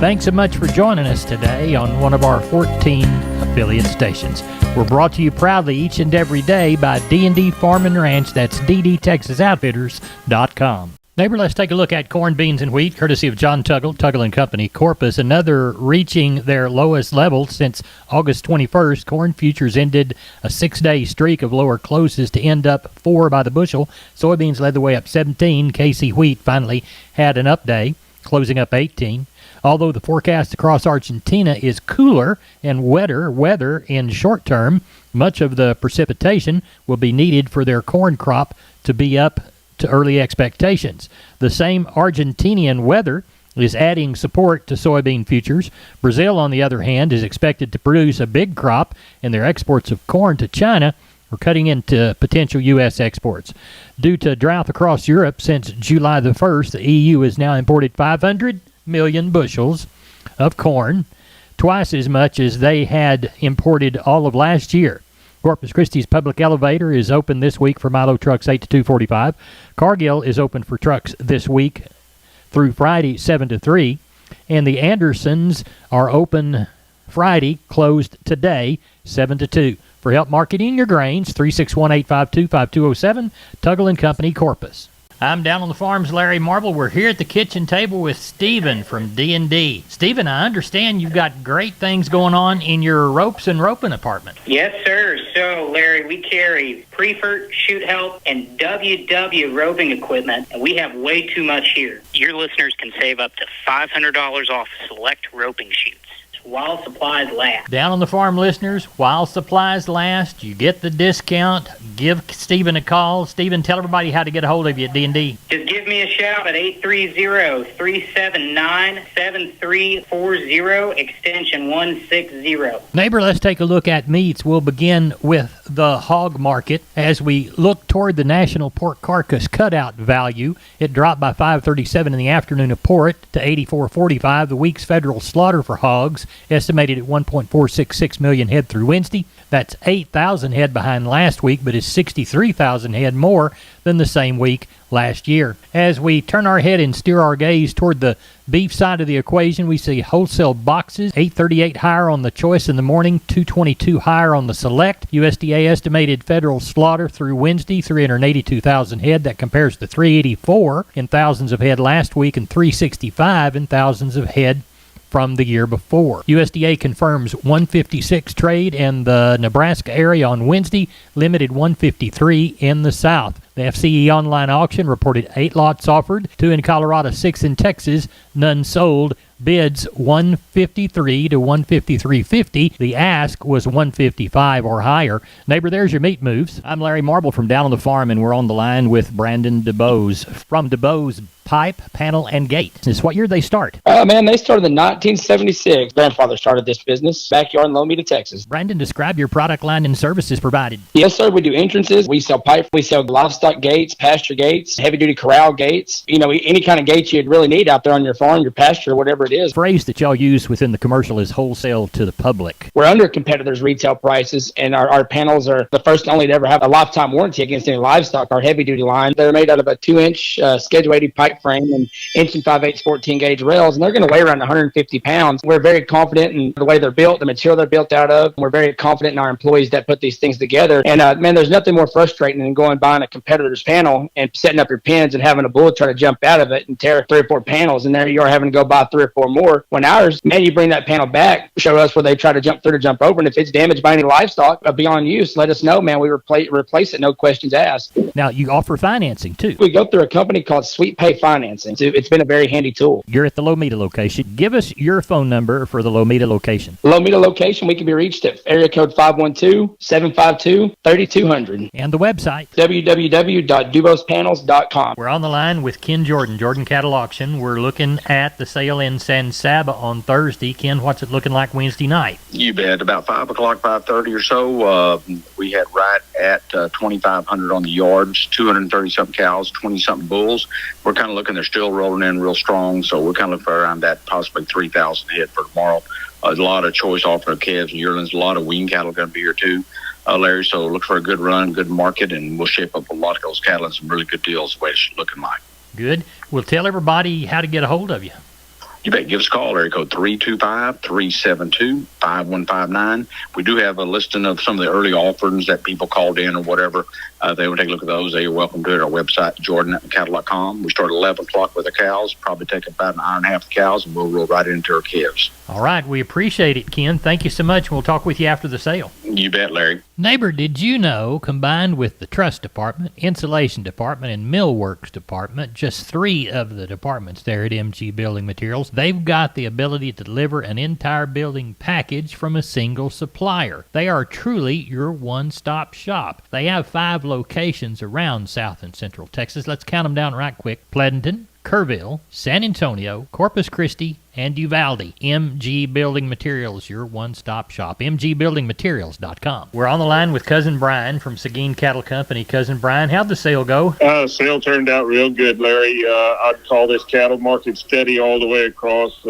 Thanks so much for joining us today on one of our 14 affiliate stations. We're brought to you proudly each and every day by D&D Farm and Ranch. That's ddtexasoutfitters.com. Neighbor, let's take a look at corn, beans, and wheat, courtesy of John Tuggle & Company, Corpus. Another reaching their lowest level since August 21st. Corn futures ended a 6-day streak of lower closes to end up 4 by the bushel. Soybeans led the way up 17. KC Wheat finally had an up day, closing up 18. Although the forecast across Argentina is cooler and wetter weather in short term, much of the precipitation will be needed for their corn crop to be up to early expectations. The same Argentinian weather is adding support to soybean futures. Brazil, on the other hand, is expected to produce a big crop, and their exports of corn to China are cutting into potential U.S. exports. Due to drought across Europe since July the 1st, the EU has now imported 500 million bushels of corn, twice as much as they had imported all of last year. Corpus Christi's public elevator is open this week for Milo trucks 8 to 2:45. Cargill is open for trucks this week through Friday 7 to 3. And the Andersons are open Friday, closed today 7 to 2. For help marketing your grains, 361-852-5207, Tuggle & Company, Corpus. I'm down on the farm's Larry Marble. We're here at the kitchen table with Stephen from D&D. Stephen, I understand you've got great things going on in your ropes and roping department. Yes, sir. So, Larry, we carry Preferred, Shoot Help, and WW roping equipment, and we have way too much here. Your listeners can save up to $500 off select roping shoots while supplies last. Down on the farm, listeners, while supplies last, you get the discount. Give Stephen a call. Stephen, tell everybody how to get a hold of you at D&D. Just give me a shout at 830-379-7340, extension 160. Neighbor, let's take a look at meats. We'll begin with the hog market. As we look toward the national pork carcass cutout value, it dropped by $5.37 in the afternoon of port to $84.45. The week's federal slaughter for hogs estimated at 1.466 million head through Wednesday. That's 8,000 head behind last week, but is 63,000 head more than the same week last year. As we turn our head and steer our gaze toward the beef side of the equation, we see wholesale boxes, 838 higher on the choice in the morning, 222 higher on the select. USDA estimated federal slaughter through Wednesday, 382,000 head. That compares to 384 in thousands of head last week and 365 in thousands of head from the year before. USDA confirms 156 trade in the Nebraska area on Wednesday, limited 153 in the South. The FCE online auction reported 8 lots offered, 2 in Colorado, 6 in Texas, none sold. Bids 153 to 153.50. The ask was 155 or higher. Neighbor, there's your meat moves. I'm Larry Marble from down on the farm, and we're on the line with Brandon DeBose from DeBose Pipe, Panel, and Gate. This what year they start? Man, they started in 1976. Grandfather started this business, backyard in Lomita, Texas. Brandon, describe your product line and services provided. Yes, sir. We do entrances. We sell pipe. We sell livestock gates, pasture gates, heavy-duty corral gates. You know, any kind of gates you'd really need out there on your farm, your pasture, whatever it is. The phrase that y'all use within the commercial is wholesale to the public. We're under competitors' retail prices, and our panels are the first and only to ever have a lifetime warranty against any livestock. Our heavy-duty line, they're made out of a 2-inch Schedule 80 pipe frame and 1 5/8 14-gauge rails, and they're going to weigh around 150 pounds. We're very confident in the way they're built, the material they're built out of. We're very confident in our employees that put these things together. And, man, there's nothing more frustrating than going buying a competitor's panel and setting up your pins and having a bull try to jump out of it and tear 3 or 4 panels, and there you are having to go buy 3 or 4 more. When ours, man, you bring that panel back, show us where they try to jump through to jump over, and if it's damaged by any livestock beyond use, let us know, man. We replace it, no questions asked. Now, you offer financing, too. We go through a company called Sweet Pay Financing. It's been a very handy tool. You're at the Lomita location. Give us your phone number for the Lomita location. Lomita location, we can be reached at area code 512-752-3200. And the website? www.dubospanels.com. We're on the line with Ken Jordan, Jordan Cattle Auction. We're looking at the sale in San Saba on Thursday. Ken, what's it looking like Wednesday night? You bet. About 5 o'clock, 5:30 or so, we had right at 2,500 on the yards, 230-something cows, 20-something bulls. We're kind of looking, they're still rolling in real strong, so we're kind of looking for around that, possibly 3,000 head for tomorrow. A lot of choice offering of calves and yearlings, a lot of wean cattle going to be here too, Larry, so look for a good run, good market, and we'll shape up a lot of those cattle and some really good deals the way it's looking like. Good. We'll tell everybody how to get a hold of you. You bet. Give us a call, area code 325-372-5159. We do have a listing of some of the early offers that people called in or whatever. They will take a look at those. They are welcome to it at our website, jordan@cattle.com. We start at 11 o'clock with the cows, probably take about an hour and a half of the cows, and we'll roll right into our calves. All right. We appreciate it, Ken. Thank you so much. We'll talk with you after the sale. You bet, Larry. Neighbor, did you know, combined with the truss department, insulation department, and millworks department, just 3 of the departments there at MG Building Materials, they've got the ability to deliver an entire building package from a single supplier. They are truly your one-stop shop. They have 5 locations around South and Central Texas. Let's count them down right quick. Pleasanton, Kerrville, San Antonio, Corpus Christi, and Uvalde. MG Building Materials, your one-stop shop. MGBuildingMaterials.com. We're on the line with Cousin Brian from Seguin Cattle Company. Cousin Brian, how'd the sale go? Sale turned out real good, Larry. I'd call this cattle market steady all the way across.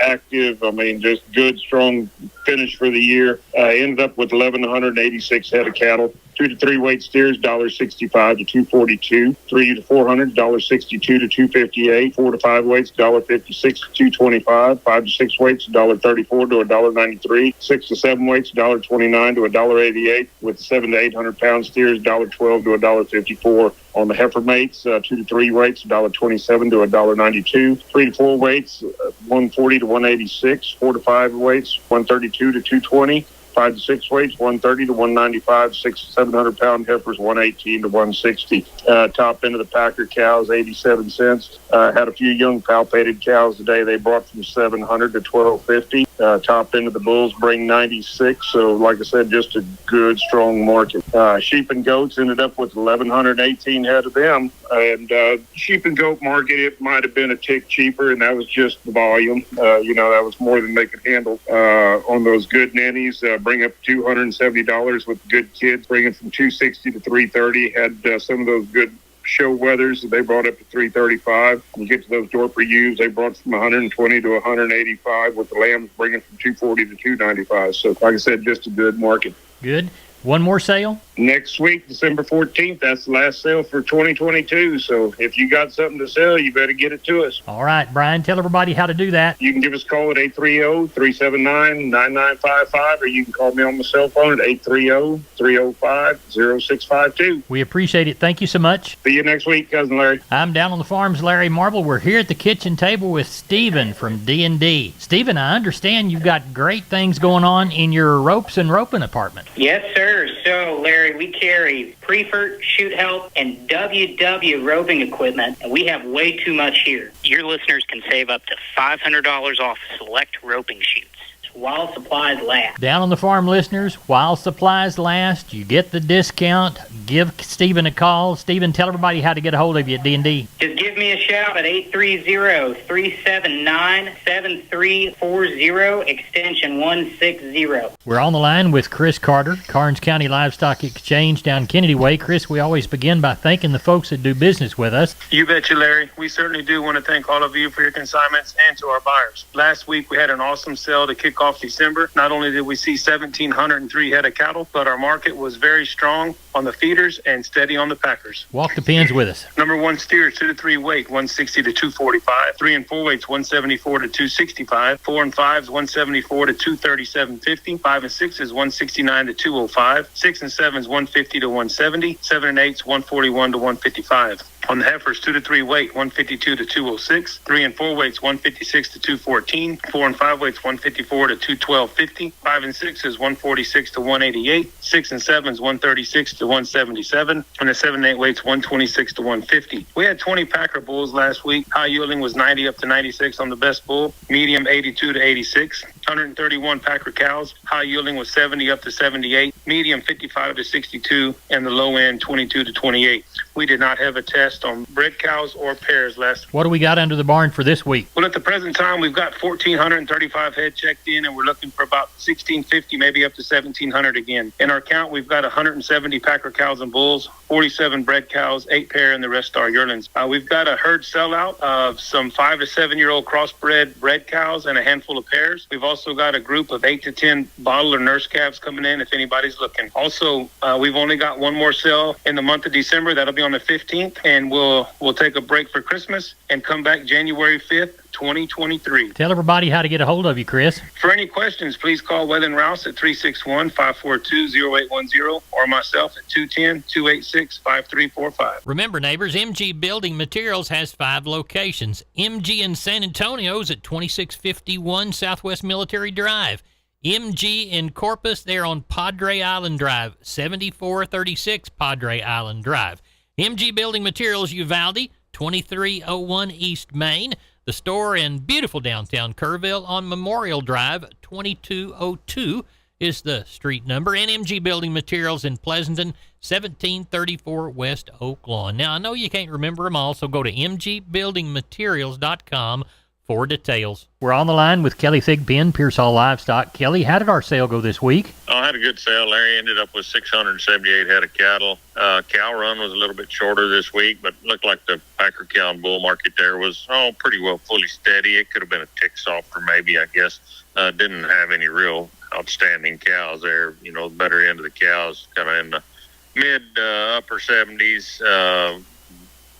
Active, just good, strong finish for the year. Ended up with 1,186 head of cattle. 2 to 3 weight steers, $1.65 to $2.42. 3 to 400, $1.62 to $2.58. 4 to 5 weights, $1.56 to $2.25. 5 to 6 weights, $1.34 to $1.93. 6 to 7 weights, $1.29 to $1.88. With 7 to 800 pound steers, $1.12 to $1.54. On the heifer mates, 2 to 3 weights, $1.27 to $1.92. 3 to 4 weights, $1.40 to $1.86. 4 to 5 weights, $1.32 to $2.20. 5 to 6 weights, $1.30 to $1.95. 6 to 700 pound heifers, $1.18 to $1.60. Top end of the packer cows, 87 cents. Had a few young palpated cows today. They brought from 700 to $12.50. Top end of the bulls bring 96. So, like I said, just a good, strong market. Sheep and goats ended up with 1,118 head of them. And sheep and goat market, it might have been a tick cheaper, and that was just the volume. That was more than they could handle. On those good nannies, bring up $270 with good kids, bringing from $260 to $330. Had some of those good show weathers that they brought up to $335. When you get to those Dorper ewes, they brought from $120 to $185, with the lambs bringing from $240 to $295. So, like I said, just a good market. Good. One more sale? Next week, December 14th, that's the last sale for 2022. So if you got something to sell, you better get it to us. All right, Brian, tell everybody how to do that. You can give us a call at 830-379-9955, or you can call me on my cell phone at 830-305-0652. We appreciate it. Thank you so much. See you next week, Cousin Larry. I'm down on the farms, Larry Marble. We're here at the kitchen table with Stephen from D&D. Stephen, I understand you've got great things going on in your ropes and roping department. Yes, sir. So, Larry, we carry Preferred, Shoot Help, and WW roping equipment, and we have way too much here. Your listeners can save up to $500 off select roping chutes while supplies last. Down on the farm, listeners, while supplies last, you get the discount. Give Stephen a call. Stephen, tell everybody how to get a hold of you at D&D. Just give me a shout at 830-379-7340, extension 160. We're on the line with Chris Carter, Karnes County Livestock Exchange down Kennedy Way. Chris, we always begin by thanking the folks that do business with us. You betcha, Larry. We certainly do want to thank all of you for your consignments and to our buyers. Last week, we had an awesome sale to kick off December. Not only did we see 1,703 head of cattle, but our market was very strong on the feeders and steady on the packers. Walk the pens with us. Number 1 steers, 2 to 3 weight, 160 to 245. 3 and 4 weights, 174 to 265. 4 and 5s, 174 to 237.50. 5 and 6 is 169 to 205. 6 and 7 is 150 to 170. 7 and 8 is 141 to 155. On the heifers, 2 to 3 weight, 152 to 206. 3 and 4 weights, 156 to 214. 4 and 5 weights, 154 to 212.50. 5 and 6 is 146 to 188. 6 and 7 is 136 to 177. And the 7 and 8 weights, 126 to 150. We had 20 packer bulls last week. High yielding was 90 up to 96 on the best bull. Medium 82 to 86. 131 packer cows. High yielding was 70 up to 78. Medium 55 to 62. And the low end 22 to 28. We did not have a test on bred cows or pairs last week. What do we got under the barn for this week? Well, at the present time, we've got 1,435 head checked in, and we're looking for about 1,650, maybe up to 1,700 again. In our count, we've got 170 packer cows and bulls, 47 bred cows, 8 pair, and the rest are yearlings. We've got a herd sellout of some 5 to 7-year-old crossbred bred cows and a handful of pairs. We've also got a group of 8 to 10 bottle or nurse calves coming in if anybody's looking. Also, we've only got one more sale in the month of December. That'll be on the 15th, and we'll take a break for Christmas and come back January 5th 2023. Tell everybody how to get a hold of you, Chris. For any questions, please call Weather Rouse at 361-542-0810 or myself at 210-286-5345. Remember, neighbors, MG Building Materials has 5 locations. MG in San Antonio's at 2651 Southwest Military Drive. MG in Corpus, they're on Padre Island Drive, 7436 Padre Island Drive. MG Building Materials Uvalde, 2301 East Main. The store in beautiful downtown Kerrville on Memorial Drive, 2202 is the street number. And MG Building Materials in Pleasanton, 1734 West Oak Lawn. Now, I know you can't remember them all, so go to mgbuildingmaterials.com for details. We're on the line with Kelly Thigpen, Pearsall Livestock. Kelly, how did our sale go this week? I had a good sale, Larry. Ended up with 678 head of cattle. Cow run was a little bit shorter this week, but looked like the Packer cow and bull market there was pretty well fully steady. It could have been a tick softer maybe, I guess. Didn't have any real outstanding cows there. You know, the better end of the cows kind of in the mid upper 70s.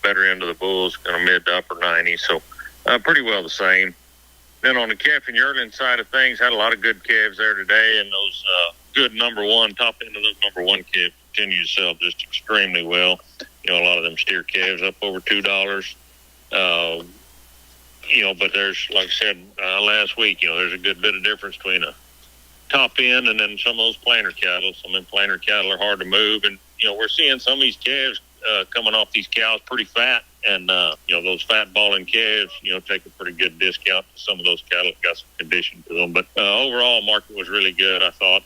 Better end of the bulls kind of mid to upper 90s. So pretty well the same. Then on the calf and yearling side of things, had a lot of good calves there today, and those good top end of those number one calves continue to sell just extremely well. You know, a lot of them steer calves up over $2. You know, but there's, like I said last week, you know, there's a good bit of difference between a top end and then some of those planer cattle. Some of them planer cattle are hard to move, and you know, we're seeing some of these calves coming off these cows pretty fat, and you know, those fat balling calves, you know, take a pretty good discount to some of those cattle that got some condition to them. But overall, market was really good. I thought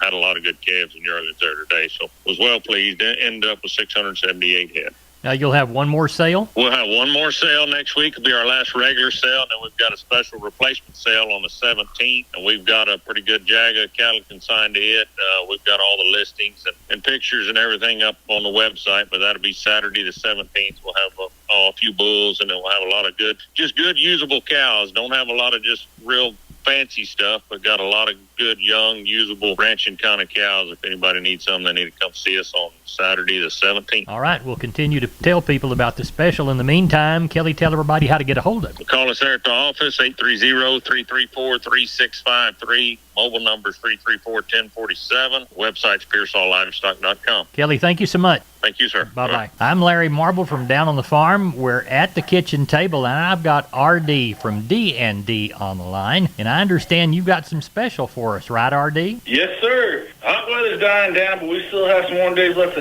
had a lot of good calves and yearlings there today, so was well pleased. Ended up with 678 head. Now, you'll have one more sale? We'll have one more sale next week. It'll be our last regular sale, and then we've got a special replacement sale on the 17th, and we've got a pretty good JAGA cattle consigned to it. We've got all the listings and pictures and everything up on the website, but that'll be Saturday the 17th. We'll have a few bulls, and then we'll have a lot of good usable cows. Don't have a lot of just real fancy stuff, but got a lot of good, young, usable ranching kind of cows. If anybody needs some, they need to come see us on Saturday the 17th. All right, we'll continue to tell people about the special. In the meantime, Kelly, tell everybody how to get a hold of you. Call us there at the office, 830-334-3653. Mobile number is 334-1047. Website's PearsallLivestock.com. Kelly, thank you so much. Thank you, sir. Bye-bye. I'm Larry Marble from Down on the Farm. We're at the kitchen table, and I've got RD from D&D on the line. And I understand you've got some special for us, right, RD? Yes, sir. Hot weather's dying down, but we still have some more days left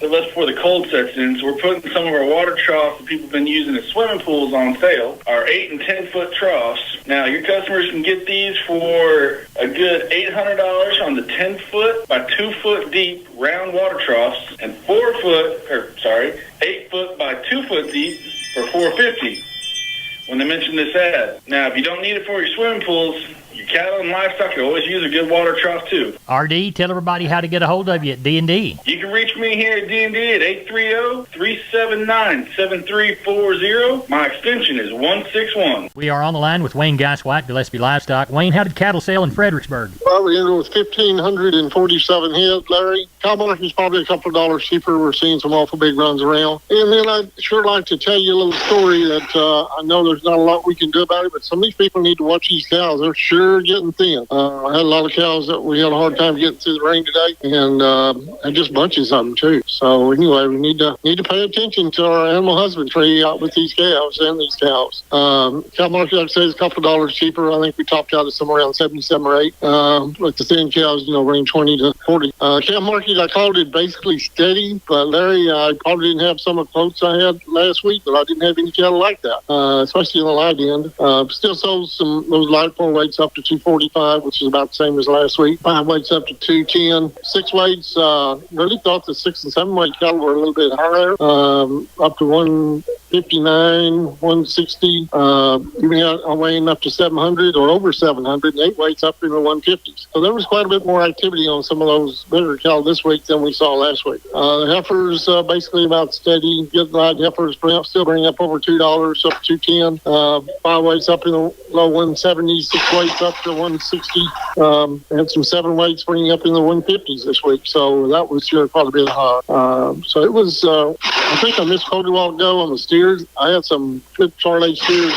before the cold sets in. So we're putting some of our water troughs that people have been using as swimming pools on sale, our 8 and 10 foot troughs. Now, your customers can get these for a good $800 on the 10 foot by 2 foot deep round water troughs, and 8 foot by 2 foot deep for $450 when they mention this ad. Now, if you don't need it for your swimming pools, your cattle and livestock can always use a good water trough too. RD, tell everybody how to get a hold of you at D&D. You can reach me here at D&D at 830-379-7340. My extension is 161. We are on the line with Wayne Geiswhite, Gillespie Livestock. Wayne, how did cattle sell in Fredericksburg? Well, we ended with 1,547 head, Larry. Cow market's probably a couple of dollars cheaper. We're seeing some awful big runs around. And then I'd sure like to tell you a little story that I know there's not a lot we can do about it, but some of these people need to watch these cows. They're sure getting thin. I had a lot of cows that we had a hard time getting through the rain today, and just bunches of them too. So anyway, we need to pay attention to our animal husbandry out with these calves and these cows. Cow market, like I said, is a couple of dollars cheaper. I think we topped out at somewhere around 77 or 8. But the thin cows, range 20 to 40. Cow market, I called it basically steady, but Larry, I probably didn't have some of the quotes I had last week, but I didn't have any cattle like that, especially in the light end. Still sold some those light 4 weights up to 245, which is about the same as last week. 5 weights up to 210. 6 weights, really thought the 6 and 7 weight cattle were a little bit higher, up to 159, 160, even weighing up to 700 or over 700, and 8 weights up in the 150s. So there was quite a bit more activity on some of those bigger cattle this week than we saw last week. The heifers basically about steady. Good light heifers still bring up over $2, up to 210. 5 weights up in the low 170s, 6 weights up to 160. And some 7 weights bringing up in the 150s this week. So that was sure probably a bit high. So it was, I think I misquoted a while ago on the steers. I had some good Charolais steers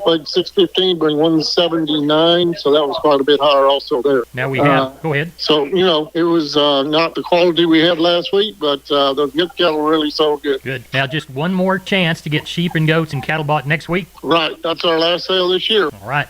weighed 615, bring 179, so that was quite a bit higher also there. Now we have, go ahead. So, it was not the quality we had last week, but the good cattle really sold good. Good. Now just one more chance to get sheep and goats and cattle bought next week. Right. That's our last sale this year. All right.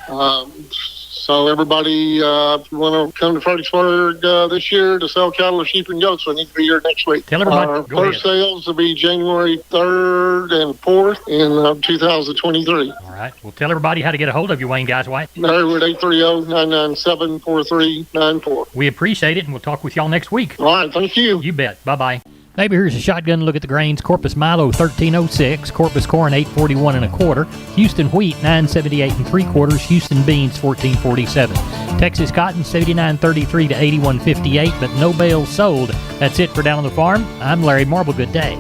So everybody, if you want to come to Fredericksburg this year to sell cattle or sheep and goats, we need to be here next week. Tell everybody. Our Go first ahead. sales will be January 3rd and 4th in 2023. All right. Well, tell everybody how to get a hold of you, Wayne Guys White. Larry at 830-997-4394. We appreciate it, and we'll talk with y'all next week. All right. Thank you. You bet. Bye-bye. Maybe here's a shotgun look at the grains. Corpus Milo 1306, Corpus Corn 841 1/4, Houston Wheat 978 3/4, Houston Beans 1447, Texas Cotton 79.33 to 81.58, but no bales sold. That's it for Down on the Farm. I'm Larry Marble. Good day.